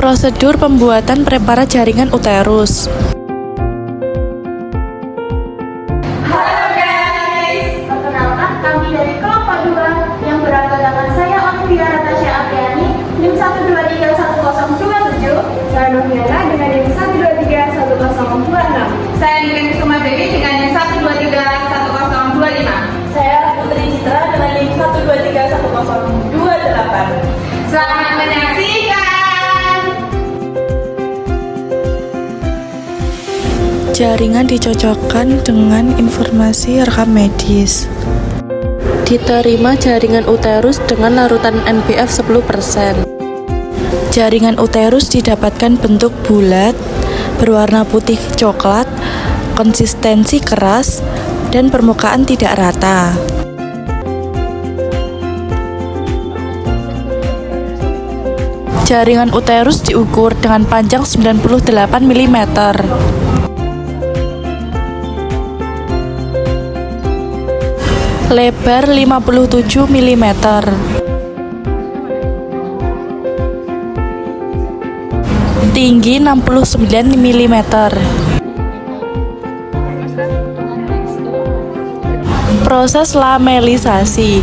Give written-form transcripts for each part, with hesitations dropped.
Prosedur pembuatan preparat jaringan uterus. Halo guys, perkenalkan kami dari kelompok 2 yang beranggotakan saya Olivia Natasha Apriani, NIM 1231027, saya Noviana dengan NIM 1231026, Saya Niken Kusuma Dewi dengan NIM 1231025. saya Putri Citra dengan NIM 1231028. Selamat menyaksikan. Jaringan dicocokkan dengan informasi rekam medis. Diterima jaringan uterus dengan larutan NPF 10%. Jaringan uterus didapatkan bentuk bulat, berwarna putih coklat, konsistensi keras, dan permukaan tidak rata. Jaringan uterus diukur dengan panjang 98 mm. Lebar 57 mm. Tinggi 69 mm. Proses lamelisasi.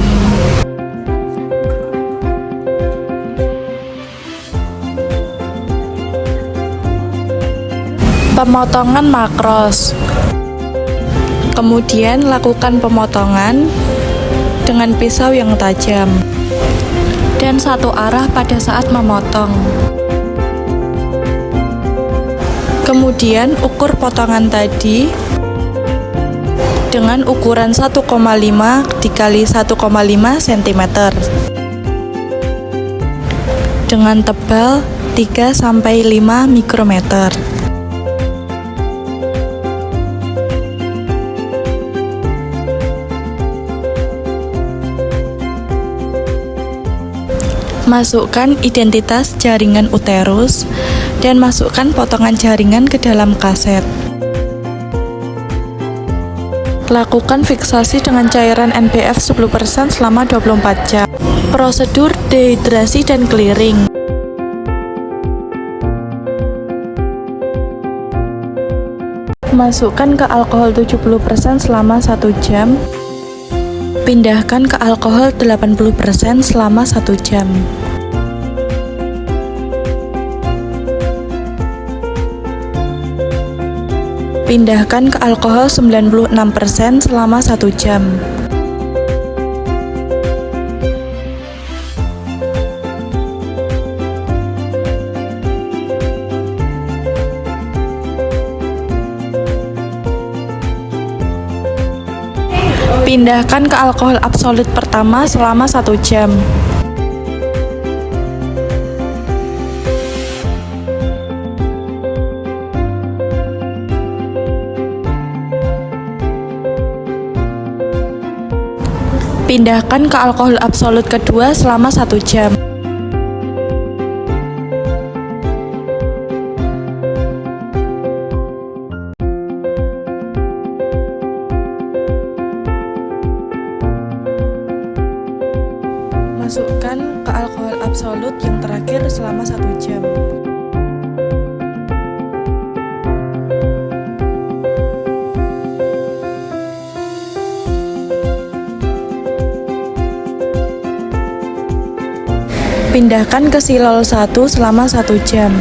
Pemotongan makros. Kemudian lakukan pemotongan dengan pisau yang tajam dan satu arah pada saat memotong. Kemudian ukur potongan tadi dengan ukuran 1,5 dikali 1,5 cm dengan tebal 3-5 mikrometer. Masukkan identitas jaringan uterus dan masukkan potongan jaringan ke dalam kaset. Lakukan fiksasi dengan cairan NPF 10% selama 24 jam. Prosedur dehidrasi dan clearing. Masukkan ke alkohol 70% selama 1 jam. Pindahkan ke alkohol 80% selama 1 jam. Pindahkan ke alkohol 96% selama 1 jam. Pindahkan ke alkohol absolut pertama selama 1 jam. Pindahkan ke alkohol absolut kedua selama 1 jam. Masukkan ke alkohol absolut yang terakhir selama 1 jam. Pindahkan ke silol 1 selama 1 jam.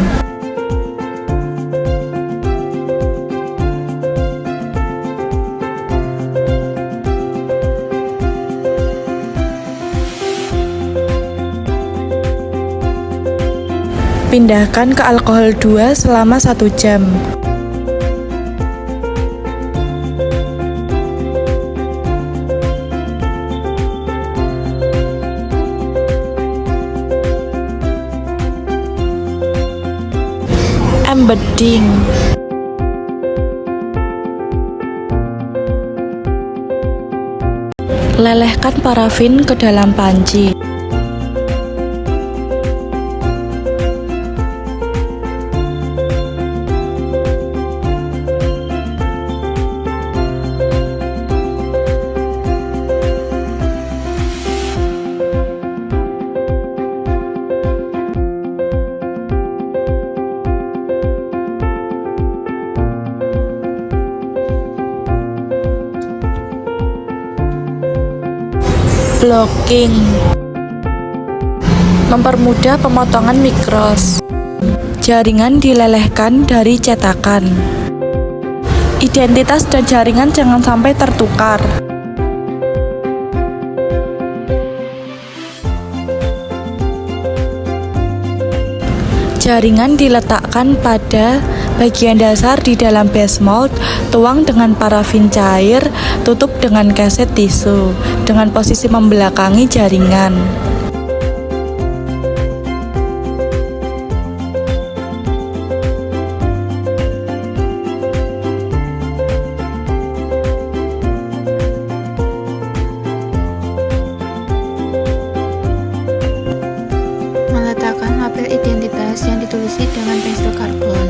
Pindahkan ke alkohol 2 selama 1 jam. Embedding. Lelehkan parafin ke dalam panci. Blocking, mempermudah pemotongan mikros. Jaringan dilelehkan dari cetakan. Identitas dan jaringan jangan sampai tertukar. Jaringan diletakkan pada bagian dasar di dalam base mold, tuang dengan parafin cair, tutup dengan keset tisu, dengan posisi membelakangi jaringan. Meletakkan label identitas yang ditulisi dengan pensel karbon.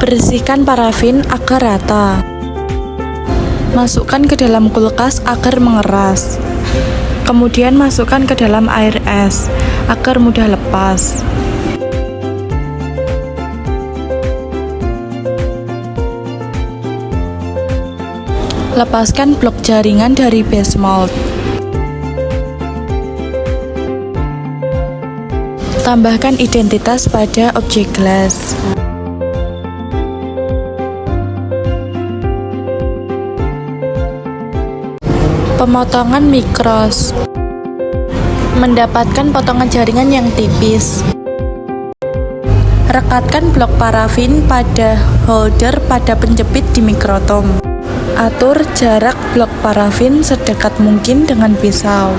Bersihkan parafin agar rata. Masukkan ke dalam kulkas agar mengeras. Kemudian masukkan ke dalam air es agar mudah lepas. Lepaskan blok jaringan dari base mold. Tambahkan identitas pada objek gelas. Pemotongan mikros. Mendapatkan potongan jaringan yang tipis. Rekatkan blok parafin pada holder pada penjepit di mikrotom. Atur jarak blok parafin sedekat mungkin dengan pisau.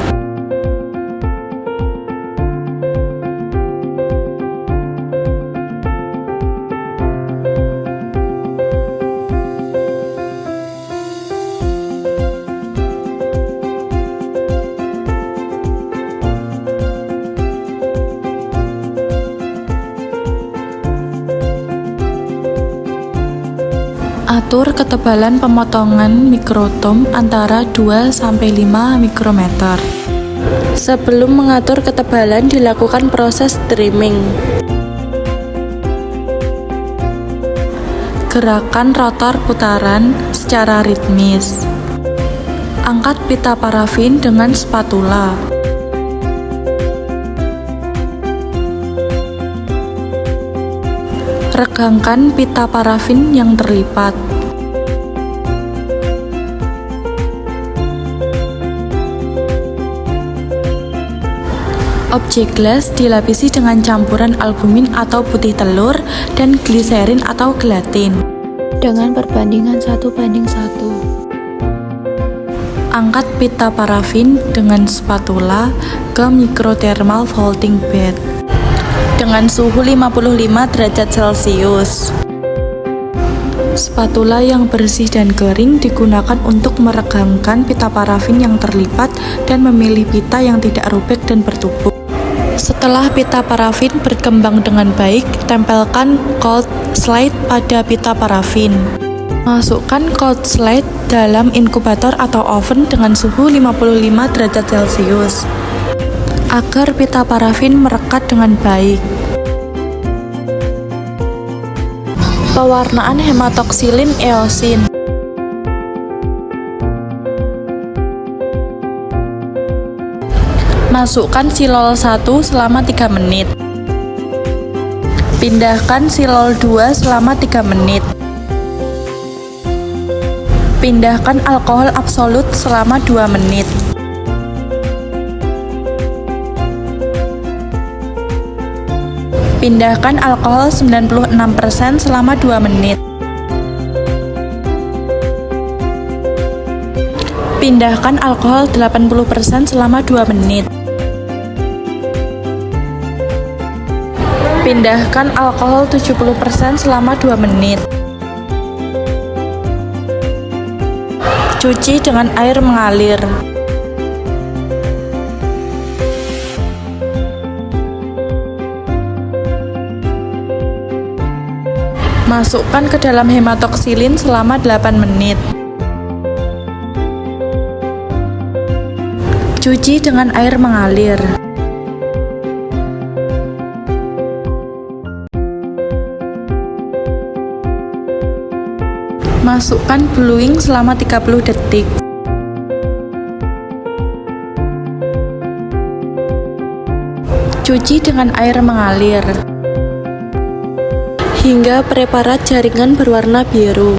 Atur ketebalan pemotongan mikrotom antara 2-5 mikrometer. Sebelum mengatur ketebalan, dilakukan proses trimming. Gerakan rotor putaran secara ritmis. Angkat pita parafin dengan spatula. Regangkan pita parafin yang terlipat. Objek gelas dilapisi dengan campuran albumin atau putih telur dan gliserin atau gelatin dengan perbandingan 1:1. Angkat pita parafin dengan spatula ke microthermal vaulting bed dengan suhu 55 derajat Celcius. Spatula yang bersih dan kering digunakan untuk meregangkan pita parafin yang terlipat dan memilih pita yang tidak robek dan bertubuh. Setelah pita parafin berkembang dengan baik, tempelkan cold slide pada pita parafin. Masukkan cold slide dalam inkubator atau oven dengan suhu 55 derajat Celcius agar pita parafin merekat dengan baik. Pewarnaan hematoksilin eosin. Masukkan silol 1 selama 3 menit. Pindahkan silol 2 selama 3 menit. Pindahkan alkohol absolut selama 2 menit. Pindahkan alkohol 96% selama 2 menit. Pindahkan alkohol 80% selama 2 menit. Pindahkan alkohol 70% selama 2 menit. Cuci dengan air mengalir. Masukkan ke dalam hematoksilin selama 8 menit. Cuci dengan air mengalir. Masukkan bluing selama 30 detik. Cuci dengan air mengalir hingga preparat jaringan berwarna biru.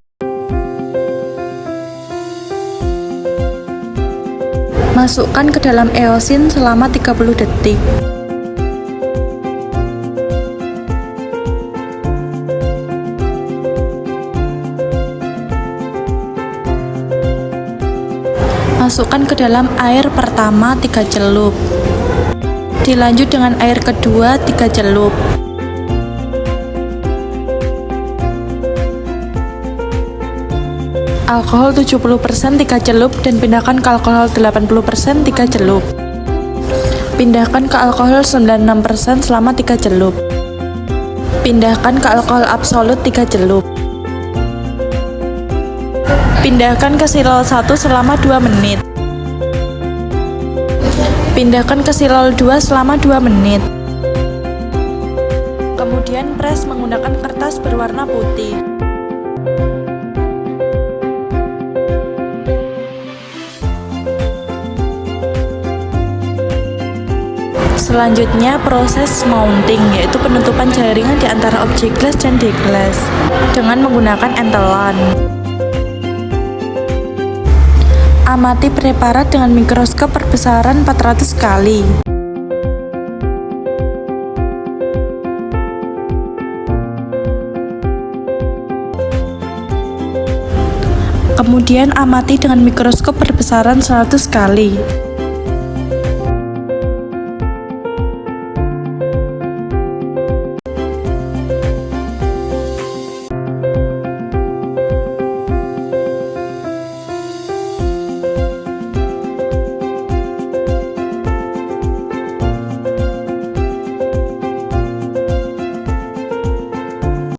Masukkan ke dalam eosin selama 30 detik. Masukkan ke dalam air pertama 3 celup. Dilanjut dengan air kedua 3 celup. Alkohol 70% 3 celup dan pindahkan ke alkohol 80% 3 celup. Pindahkan ke alkohol 96% selama 3 celup. Pindahkan ke alkohol absolut 3 celup. Pindahkan ke silol 1 selama 2 menit. Pindahkan ke silol 2 selama 2 menit. Kemudian pres menggunakan kertas berwarna putih. Selanjutnya proses mounting, yaitu penutupan jaringan di antara objek glass dan deglass dengan menggunakan entelan. Amati preparat dengan mikroskop perbesaran 400 kali. Kemudian amati dengan mikroskop perbesaran 100 kali.